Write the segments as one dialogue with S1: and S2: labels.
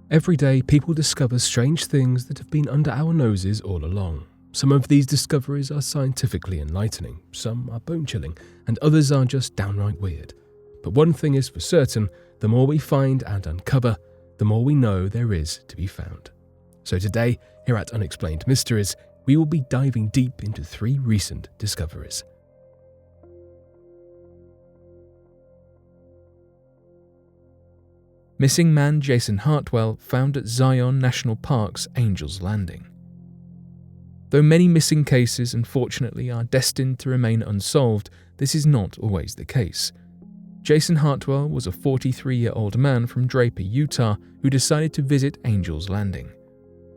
S1: Every day, people discover strange things that have been under our noses all along. Some of these discoveries are scientifically enlightening, some are bone-chilling, and others are just downright weird. But one thing is for certain, the more we find and uncover, the more we know there is to be found. So today, here at Unexplained Mysteries, we will be diving deep into 3 recent discoveries. Missing man Jason Hartwell found at Zion National Park's Angel's Landing. Though many missing cases unfortunately are destined to remain unsolved, this is not always the case. Jason Hartwell was a 43-year-old man from Draper, Utah, who decided to visit Angel's Landing.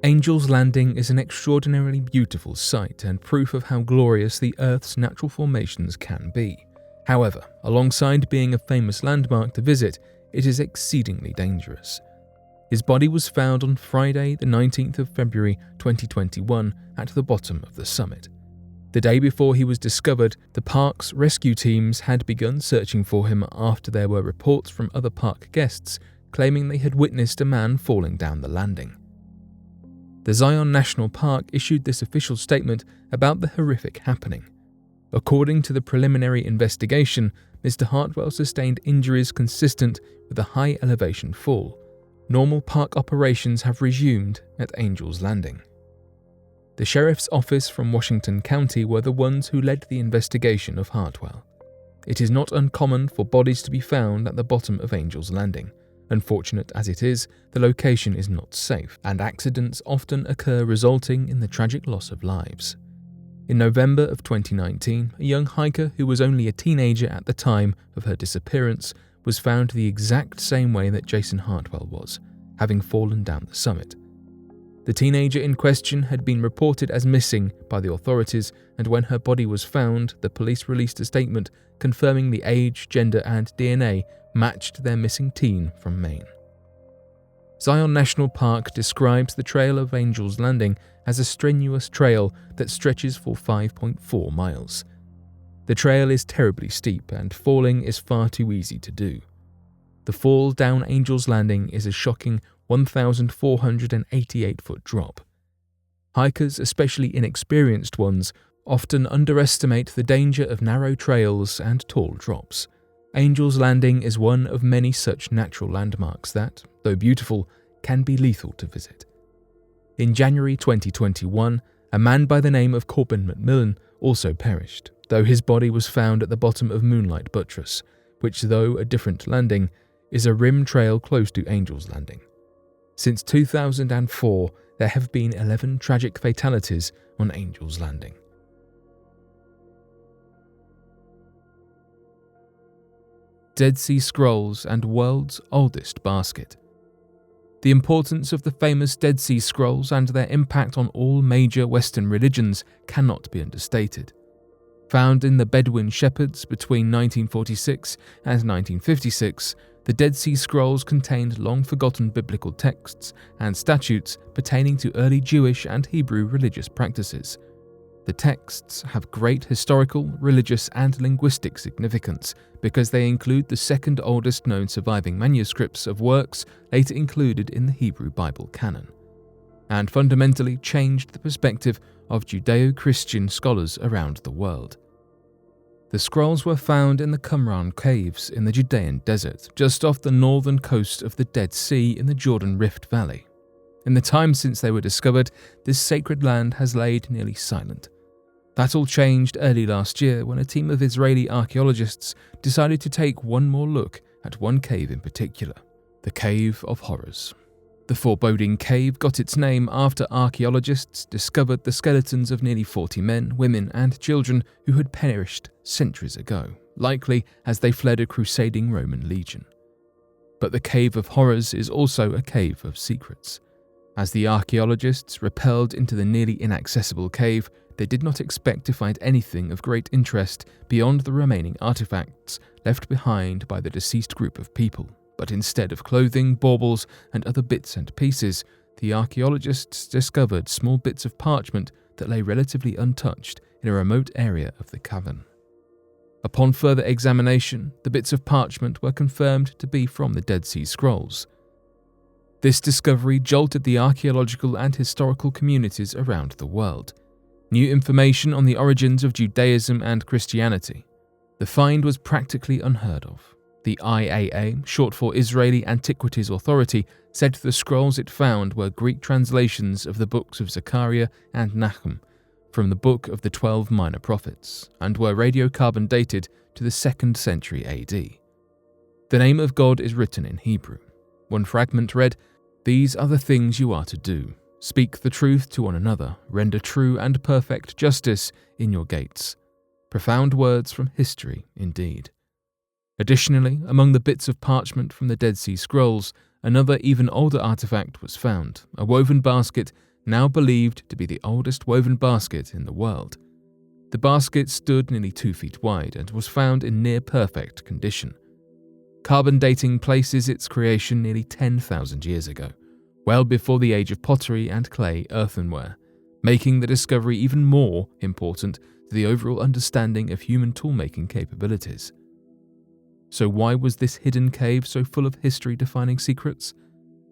S1: Angel's Landing is an extraordinarily beautiful sight and proof of how glorious the Earth's natural formations can be. However, alongside being a famous landmark to visit, it is exceedingly dangerous. His body was found on Friday, the 19th of February 2021, at the bottom of the summit. The day before he was discovered, the park's rescue teams had begun searching for him after there were reports from other park guests claiming they had witnessed a man falling down the landing. The Zion National Park issued this official statement about the horrific happening. According to the preliminary investigation, Mr. Hartwell sustained injuries consistent with a high elevation fall. Normal park operations have resumed at Angel's Landing. The sheriff's office from Washington County were the ones who led the investigation of Hartwell. It is not uncommon for bodies to be found at the bottom of Angel's Landing. Unfortunate as it is, the location is not safe, and accidents often occur resulting in the tragic loss of lives. In November of 2019, a young hiker who was only a teenager at the time of her disappearance was found the exact same way that Jason Hartwell was, having fallen down the summit. The teenager in question had been reported as missing by the authorities, and when her body was found, the police released a statement confirming the age, gender, and DNA matched their missing teen from Maine. Zion National Park describes the Trail of Angel's Landing as a strenuous trail that stretches for 5.4 miles. The trail is terribly steep and falling is far too easy to do. The fall down Angel's Landing is a shocking 1,488-foot drop. Hikers, especially inexperienced ones, often underestimate the danger of narrow trails and tall drops. Angel's Landing is one of many such natural landmarks that, though beautiful, can be lethal to visit. In January 2021, a man by the name of Corbin McMillan also perished, though his body was found at the bottom of Moonlight Buttress, which, though a different landing, is a rim trail close to Angel's Landing. Since 2004, there have been 11 tragic fatalities on Angel's Landing. Dead Sea Scrolls and world's oldest basket. The importance of the famous Dead Sea Scrolls and their impact on all major Western religions cannot be understated. Found in the Bedouin shepherds between 1946 and 1956, the Dead Sea Scrolls contained long-forgotten biblical texts and statutes pertaining to early Jewish and Hebrew religious practices. The texts have great historical, religious, and linguistic significance because they include the second oldest known surviving manuscripts of works later included in the Hebrew Bible canon, and fundamentally changed the perspective of Judeo-Christian scholars around the world. The scrolls were found in the Qumran caves in the Judean desert, just off the northern coast of the Dead Sea in the Jordan Rift Valley. In the time since they were discovered, this sacred land has laid nearly silent. That all changed early last year when a team of Israeli archaeologists decided to take one more look at one cave in particular, the Cave of Horrors. The foreboding cave got its name after archaeologists discovered the skeletons of nearly 40 men, women, and children who had perished centuries ago, likely as they fled a crusading Roman legion. But the Cave of Horrors is also a cave of secrets. As the archaeologists rappelled into the nearly inaccessible cave, they did not expect to find anything of great interest beyond the remaining artifacts left behind by the deceased group of people. But instead of clothing, baubles, and other bits and pieces, the archaeologists discovered small bits of parchment that lay relatively untouched in a remote area of the cavern. Upon further examination, the bits of parchment were confirmed to be from the Dead Sea Scrolls. This discovery jolted the archaeological and historical communities around the world. New information on the origins of Judaism and Christianity. The find was practically unheard of. The IAA, short for Israeli Antiquities Authority, said the scrolls it found were Greek translations of the books of Zechariah and Nahum from the Book of the 12 Minor Prophets, and were radiocarbon dated to the 2nd century AD. The name of God is written in Hebrew. One fragment read, "These are the things you are to do. Speak the truth to one another, render true and perfect justice in your gates." Profound words from history, indeed. Additionally, among the bits of parchment from the Dead Sea Scrolls, another even older artifact was found, a woven basket now believed to be the oldest woven basket in the world. The basket stood nearly 2 feet wide and was found in near-perfect condition. Carbon dating places its creation nearly 10,000 years ago, well before the age of pottery and clay earthenware, making the discovery even more important to the overall understanding of human toolmaking capabilities. So why was this hidden cave so full of history-defining secrets?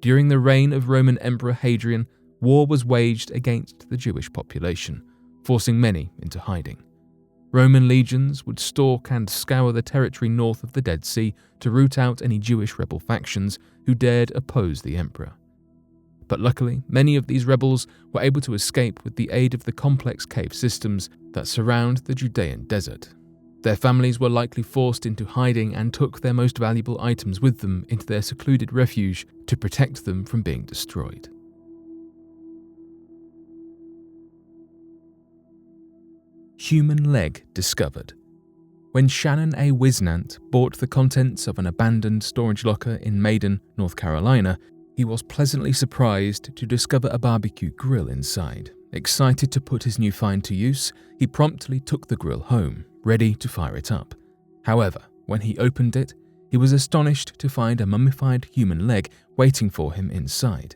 S1: During the reign of Roman Emperor Hadrian, war was waged against the Jewish population, forcing many into hiding. Roman legions would stalk and scour the territory north of the Dead Sea to root out any Jewish rebel factions who dared oppose the emperor. But luckily, many of these rebels were able to escape with the aid of the complex cave systems that surround the Judean desert. Their families were likely forced into hiding and took their most valuable items with them into their secluded refuge to protect them from being destroyed. Human leg discovered. When Shannon A. Wisnant bought the contents of an abandoned storage locker in Maiden, North Carolina, he was pleasantly surprised to discover a barbecue grill inside. Excited to put his new find to use, he promptly took the grill home, ready to fire it up. However, when he opened it, he was astonished to find a mummified human leg waiting for him inside.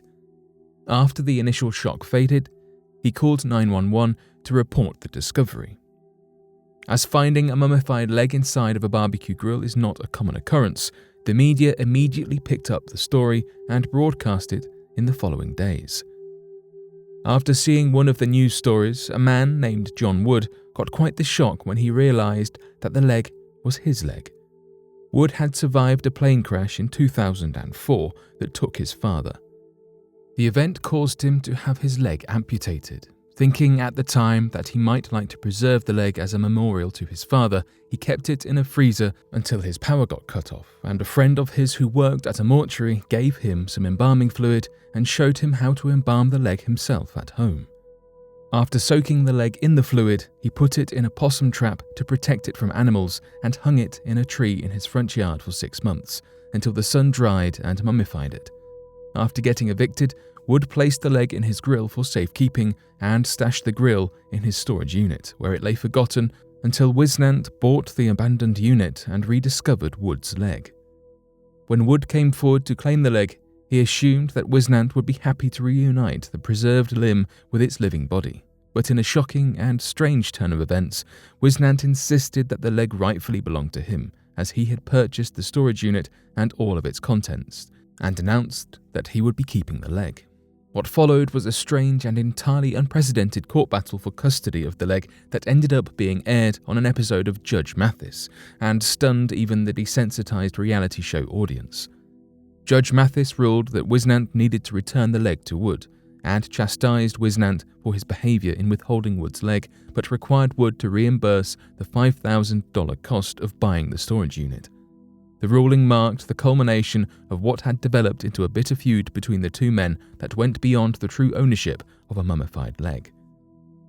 S1: After the initial shock faded, he called 911 to report the discovery. As finding a mummified leg inside of a barbecue grill is not a common occurrence, the media immediately picked up the story and broadcast it in the following days. After seeing one of the news stories, a man named John Wood got quite the shock when he realized that the leg was his leg. Wood had survived a plane crash in 2004 that took his father. The event caused him to have his leg amputated. Thinking at the time that he might like to preserve the leg as a memorial to his father, he kept it in a freezer until his power got cut off, and a friend of his who worked at a mortuary gave him some embalming fluid and showed him how to embalm the leg himself at home. After soaking the leg in the fluid, he put it in a possum trap to protect it from animals and hung it in a tree in his front yard for 6 months, until the sun dried and mummified it. After getting evicted, Wood placed the leg in his grill for safekeeping and stashed the grill in his storage unit, where it lay forgotten until Wisnant bought the abandoned unit and rediscovered Wood's leg. When Wood came forward to claim the leg, he assumed that Wisnant would be happy to reunite the preserved limb with its living body. But in a shocking and strange turn of events, Wisnant insisted that the leg rightfully belonged to him, as he had purchased the storage unit and all of its contents, and announced that he would be keeping the leg. What followed was a strange and entirely unprecedented court battle for custody of the leg that ended up being aired on an episode of Judge Mathis, and stunned even the desensitized reality show audience. Judge Mathis ruled that Wisnant needed to return the leg to Wood, and chastised Wisnant for his behavior in withholding Wood's leg, but required Wood to reimburse the $5,000 cost of buying the storage unit. The ruling marked the culmination of what had developed into a bitter feud between the two men that went beyond the true ownership of a mummified leg.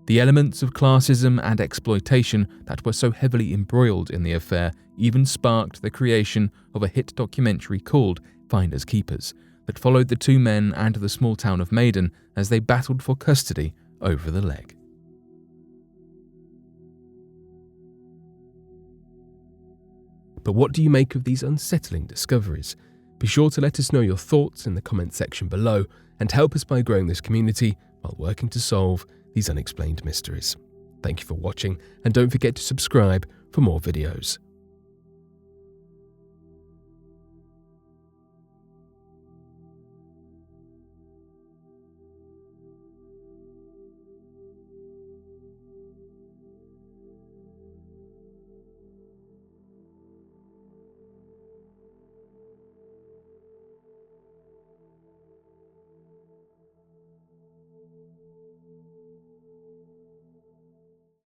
S1: The elements of classism and exploitation that were so heavily embroiled in the affair even sparked the creation of a hit documentary called Finders Keepers that followed the two men and the small town of Maiden as they battled for custody over the leg. But what do you make of these unsettling discoveries? Be sure to let us know your thoughts in the comment section below and help us by growing this community while working to solve these unexplained mysteries. Thank you for watching, and don't forget to subscribe for more videos.